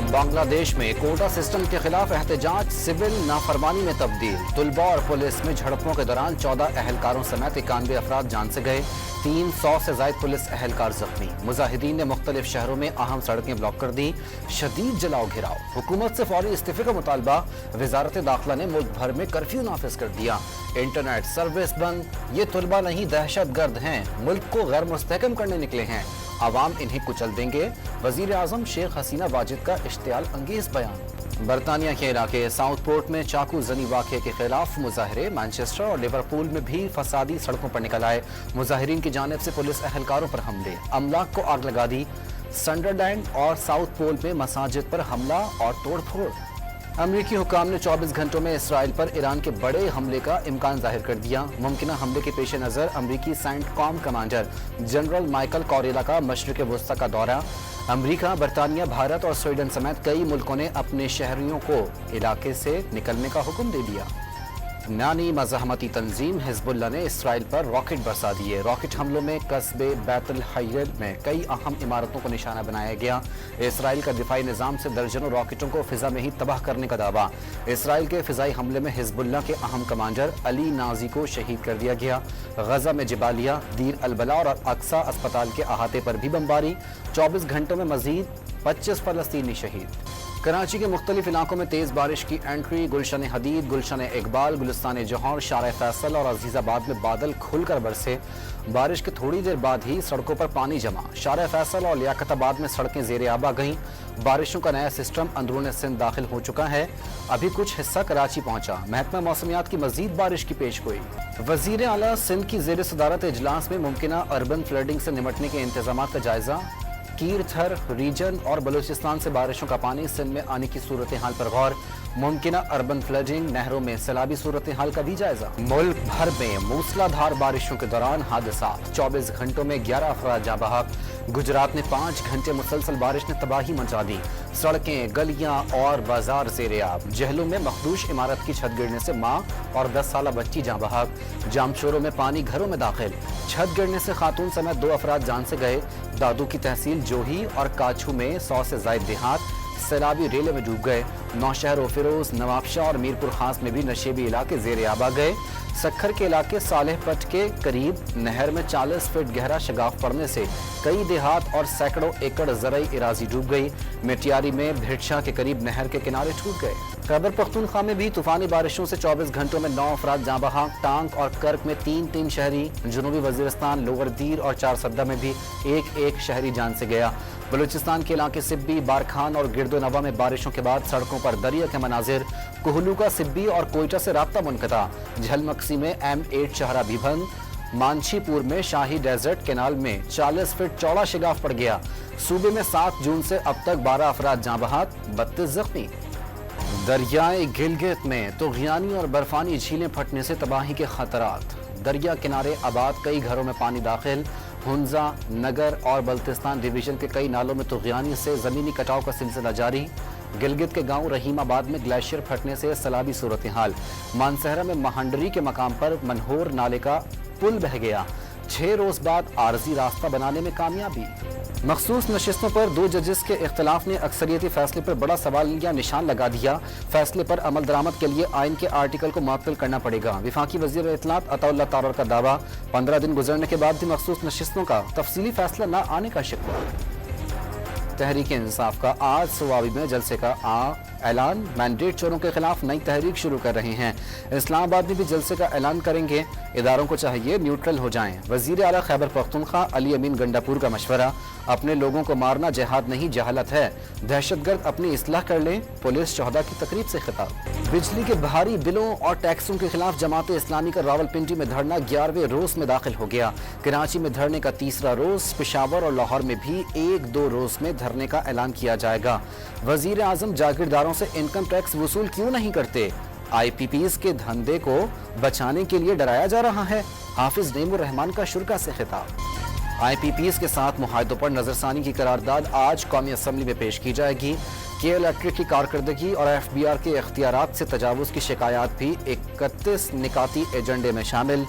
बांग्लादेश में quota system के खिलाफ एहतजाज सिविल नाफरमानी में तब्दील। तलबा और पुलिस में झड़पों के दौरान 14 अहलकारों समेत 91 अफराद जान से गए, 300 से ज्यादा पुलिस अहलकार जख्मी। मुजाहिदीन ने मुख्तलिफ शहरों में अहम सड़कें ब्लॉक कर दी, शदीद जलाओ घिराव। हुकूमत से फौरी इस्तीफे का मुतालबा। वजारत दाखिला ने मुल्क भर में कर्फ्यू नाफिज कर दिया। इंटरनेट सर्विस बंद। ये तलबा नहीं दहशत गर्द हैं, मुल्क को गैर मुस्तहकम करने निकले हैं, आवाम इन्हें कुचल देंगे। वजीर आजम शेख हसीना वाजिद का इश्तियाल अंगेज बयान। बरतानिया के इलाके साउथ पोर्ट में चाकू जनी वाक़े के खिलाफ मुजाहरे। मैनचेस्टर और लिवरपूल में भी फसादी सड़कों पर निकल आए। मुजाहिरीन की जानिब से पुलिस अहलकारों पर हमले, अमलाक को आग लगा दी। संडरलैंड और साउथ पोल में मसाजिद पर हमला और तोड़ फोड़। अमरीकी हुकाम ने 24 घंटों में इसराइल पर ईरान के बड़े हमले का इम्कान जाहिर कर दिया। मुमकिन हमले के पेश नज़र अमरीकी सेंटकॉम कमांडर जनरल माइकल कॉरेला का मशरिक़ वुस्ता का दौरा। अमरीका, बरतानिया, भारत और स्वीडन समेत कई मुल्कों ने अपने शहरियों को इलाके से निकलने का हुक्म दे दिया। नानी मज़ाहमती तंजीम हिज़्बुल्लाह ने इसराइल पर रॉकेट बरसा दिए। रॉकेट हमलों में कस्बे बैतुल हय्यर में कई अहम इमारतों को निशाना बनाया गया। इसराइल का दिफाई निज़ाम से दर्जनों रॉकेटों को फिजा में ही तबाह करने का दावा। इसराइल के फिजाई हमले में हिज़्बुल्लाह के अहम कमांडर अली नाजी को शहीद कर दिया गया। गजा में जबालिया, दीर अलबला और अक्सा अस्पताल के अहाते पर भी बमबारी। 24 घंटों में मजीद 25 फलस्तीनी शहीद। कराची के मुख्तलिफ इलाकों में तेज बारिश की एंट्री। गुलशन हदीद, गुलशन इकबाल, गुलिस्तान जौहर, शारा फैसल और अजीजाबाद में बादल खुलकर बरसे। बारिश के थोड़ी देर बाद ही सड़कों पर पानी जमा। शारा फैसल और लियाकताबाद में सड़कें ज़ेरे आब आ गईं। बारिशों का नया सिस्टम अंदरूनी सिंध दाखिल हो चुका है, अभी कुछ हिस्सा कराची पहुंचा। महकमा मौसमियात की मजीद बारिश की पेश गोई। वजीर आला सिंध की ज़ेर सदारत इजलास में मुमकिना अर्बन फ्लडिंग से निमटने के इंतजाम का जायजा। कीरथर रीजन और बलूचिस्तान से बारिशों का पानी सिंध में आने की सूरत हाल पर गौर। मुमकिना अर्बन फ्लडिंग, नहरों में सैलाबी सूरत हाल का भी जायजा। मुल्क भर में मूसलाधार बारिशों के दौरान हादसात। 24 घंटों में 11 अफराद जाँ बहक। गुजरात में 5 घंटे मुसलसल बारिश ने तबाही मचा दी। सड़कें, गलियां और बाजार ज़ेरे आब। जहलू में मखदूश इमारत की छत गिरने से माँ और 10 साला बच्ची जाँ बहक। जामशोरों में पानी घरों में दाखिल। छत गिरने से खातून समेत 2 अफराद जान से गए। दादू की तहसील जोही और काछू में 100 से ज्यादा देहात सैलाबी रेले में डूब गए। नौशहर, फिरोज, नवाबशाह और मीरपुर खास में भी नशेबी इलाके ज़ेरे आब आ गए। सक्खर के इलाके सालेहपट के करीब नहर में 40 फीट गहरा शगाफ पड़ने से कई देहात और सैकड़ों एकड़ ज़रई इराजी डूब गई। मिटियारी में भिड़छा के करीब नहर के किनारे टूट गए। खैबर पख्तूनख्वा में भी तूफानी बारिशों से 24 घंटों में 9 अफराद जाँ बहक। टांक और कर्क में 3 शहरी। जनूबी वजीरिस्तान, लोअर दीर और चारसद्दा में भी एक शहरी जान से गया। बलूचिस्तान के इलाके सिब्बी, बारखान और गिरदोनवा में बारिशों के बाद सड़कों पर दरिया के मनाजिर। कोहलू का सिब्बी और कोयटा से राब्ता मुनक़ता। झलमक्सी में M8 शहरा भी बंद। मानछीपुर में शाही डेजर्ट केनाल में 40 फीट चौड़ा शिगाफ पड़ गया। सूबे में 7 जून से अब तक 12 अफराद जाँ बहक, 32 जख्मी। दरियाए गिलगित में तुग़यानी और बर्फानी झीलें फटने से तबाही के खतरात। दरिया किनारे आबाद कई घरों में पानी दाखिल। हुंजा, नगर और बल्तिस्तान डिवीजन के कई नालों में तुग़यानी से ज़मीनी कटाव का सिलसिला जारी। गिलगित के गांव रहीमाबाद में ग्लेशियर फटने से सैलाबी सूरत हाल। मानसहरा में महांडरी के मकाम पर मनहोर नाले का पुल बह गया। 6 रोज बाद आरजी रास्ता बनाने में कामयाबी। मखसूस नशिस्तों पर 2 जजेस के इख्तलाफ ने अक्सरियती फैसले पर बड़ा सवाल या निशान लगा दिया। फैसले पर अमल दरामद के लिए आइन के आर्टिकल को मुअत्तल करना पड़ेगा। विफाकी वज़ीर इत्तलात अताउल्लाह तारर का दावा। 15 दिन गुजरने के बाद भी मखसूस नशिस्तों का तफसीली फैसला न आने का शिकवा। तहरीक इंसाफ का आज सुवाबी में जलसे का ऐलान। मैंडेट चोरों के खिलाफ नई तहरीक शुरू कर रहे हैं। इस्लामाबाद में भी जलसे का ऐलान करेंगे। इदारों को चाहिए न्यूट्रल हो जाएं। वजीर आला खैबर पख्तूनख्वा अली अमीन गंडापुर का मशवरा। अपने लोगों को मारना जिहाद नहीं, जहालत है। दहशतगर्द अपनी इस्लाह कर लें। पुलिस शोहदा की तकरीब से खिताब। बिजली के भारी बिलों और टैक्सों के खिलाफ जमात इस्लामी का रावलपिंडी में धरना 11वें रोज में दाखिल हो गया। कराची में धरने का 3रा रोज। पेशावर और लाहौर में भी 1-2 रोज में धरने का ऐलान किया जाएगा। वजीर आजम जागीरदारों से इनकम टैक्स वसूल क्यों नहीं करते? IPPs के धंधे को बचाने के लिए डराया जा रहा है। हाफिज नेमुर रहमान का शुरा से खिताब। IPPs के साथ मुआहदों पर नजरसानी की करारदाद आज कौमी असम्बली में पेश की जाएगी। के इलेक्ट्रिक की कारकर्दगी और FBR के इख्तियारात से तजावुज की शिकायत भी 31 निकाती एजेंडे में शामिल।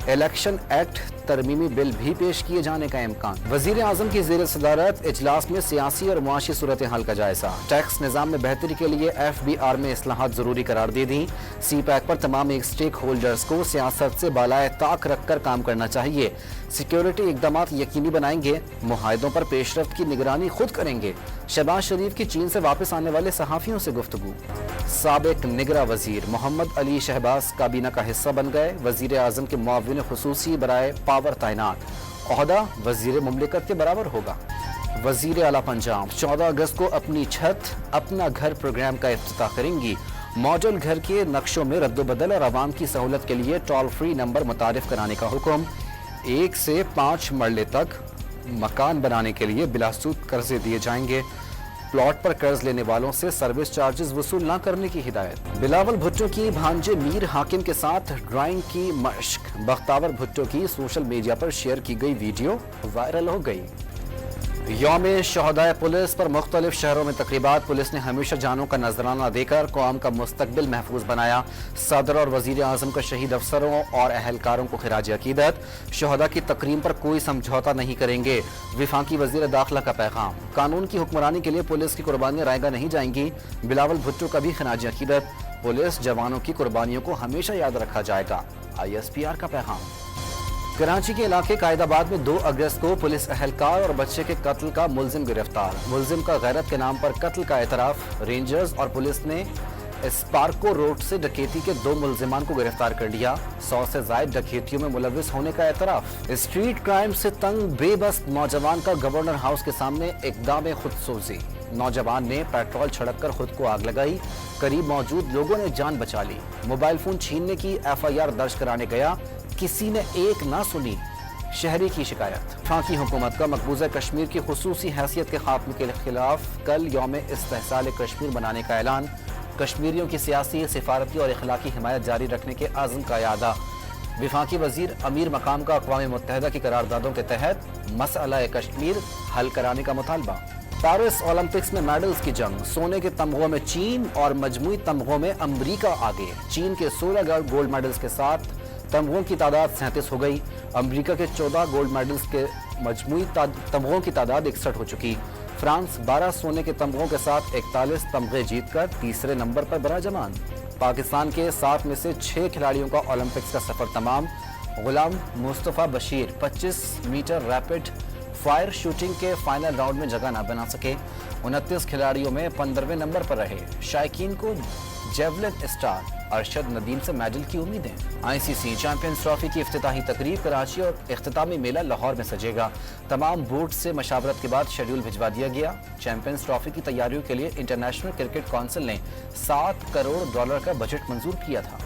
इलेक्शन एक्ट तरमीमी बिल भी पेश किए जाने का इम्कान। वजीर आजम की ज़ेर सदारत इजलास में सियासी और मुआशी सूरत हाल का जायजा। टैक्स निज़ाम में बेहतरी के लिए FBR में इस्लाहात ज़रूरी करार दे दी। CPAC पर तमाम स्टेक होल्डर्स को सियासत से बालाए ताक रख कर काम करना चाहिए। सिक्योरिटी इकदाम यकीनी बनाएंगे। मुआहदों पर पेशरफ्त की निगरानी खुद करेंगे। शहबाज शरीफ की चीन से वापस आने वाले सहाफ़ियों से गुफ्तगू। साबिक निगरां वजीर मोहम्मद अली शहबाज काबीना का हिस्सा बन गए। वजीर आजम के मुआविन खुसूसी बराए पावर तैनात। ओहदा वजीर मुमलिकत के बराबर होगा। वजीर आला पंजाब 14 अगस्त को अपनी छत अपना घर प्रोग्राम का इफ्तिताह करेंगी। मॉडल घर के नक्शों में रद्दोबदल और आवाम की सहूलत के लिए टोल फ्री नंबर मुतारिफ कराने का हुक्म। 1 से 5 मरले तक मकान बनाने के लिए बिलासूद कर्जे दिए जाएंगे। प्लॉट पर कर्ज लेने वालों से सर्विस चार्जेस वसूल न करने की हिदायत। बिलावल भुट्टो की भांजे मीर हाकिम के साथ ड्राइंग की मश्क। बख्तावर भुट्टो की सोशल मीडिया पर शेयर की गई वीडियो वायरल हो गई। यौम शहदाए पुलिस पर मुख्तलिफ शहरों में तकरीबात। पुलिस ने हमेशा जानों का नजराना देकर कौम का मुस्तकबिल महफूज बनाया। सदर और वजीर आजम का शहीद अफसरों और अहलकारों को खिराज अकीदत। शहदा की तकरीम पर कोई समझौता नहीं करेंगे। विफाकी वजीर दाखिला का पैगाम। कानून की हुक्मरानी के लिए पुलिस की कुर्बानियां रायगा नहीं जाएंगी। बिलावल भुट्टो का भी खिराज अकीदत। पुलिस जवानों की कुर्बानियों को हमेशा याद रखा जाएगा। ISPR का पैगाम। कराची के इलाके कायदाबाद में 2 अगस्त को पुलिस अहलकार और बच्चे के कत्ल का मुलजिम गिरफ्तार। मुलजिम का गैरत के नाम पर कत्ल का एतराफ। रेंजर्स और पुलिस ने स्पार्को रोड से डकैती के 2 मुलजिमान को गिरफ्तार कर लिया। 100 से ज्यादा डकैतियों में मुलविस होने का एतराफ। स्ट्रीट क्राइम से तंग बेबस नौजवान का गवर्नर हाउस के सामने इक़दाम खुदसोजी। नौजवान ने पेट्रोल छिड़क कर खुद को आग लगाई। करीब मौजूद लोगों ने जान बचा ली। मोबाइल फोन छीनने की FIR दर्ज कराने गया, किसी ने एक ना सुनी। शहरी की शिकायत। वफाकी हुकूमत का मकबूजा कश्मीर की खुसूसी हैसियत के खात्मे के खिलाफ कल यौम इस्तेहसाल कश्मीर मनाने का ऐलान। कश्मीरियों की सियासी, सिफारती और इखलाकी हिमायत जारी रखने के आज़म का यादा। वफाकी वजीर अमीर मकाम का अक़वाम मुत्तहिदा की करारदादों के तहत मसला कश्मीर हल कराने का मुतालबा। पेरिस ओलंपिक्स में मेडल्स की जंग। सोने के तमगों में चीन और मजमूई तमगों में अमरीका आगे। चीन के 16 गोल्ड मेडल्स के साथ तमगों की तादाद 37 हो गई। अमेरिका के 14 गोल्ड मेडल्स के मजमूई तमगों की तादाद 61 हो चुकी। फ्रांस 12 सोने के तमगों के साथ 41 तमगे जीतकर तीसरे नंबर पर बराजमान। पाकिस्तान के 7 में से 6 खिलाड़ियों का ओलंपिक्स का सफर तमाम। Ghulam Mustafa Bashir 25 metre rapid fire shooting के फाइनल राउंड में जगह न बना सके। 29 खिलाड़ियों में 15वें नंबर पर रहे। शायकीन को जेवलिन स्टार अरशद नदीम से मेडल की उम्मीदें। ICC चैंपियंस ट्रॉफी की इफ्तिताही तकरीब कराची और इख्तितामी मेला लाहौर में सजेगा। तमाम बोर्ड से मशावरत के बाद शेड्यूल भिजवा दिया गया। चैंपियंस ट्रॉफी की तैयारियों के लिए इंटरनेशनल क्रिकेट काउंसिल ने $7 करोड़ का बजट मंजूर किया था।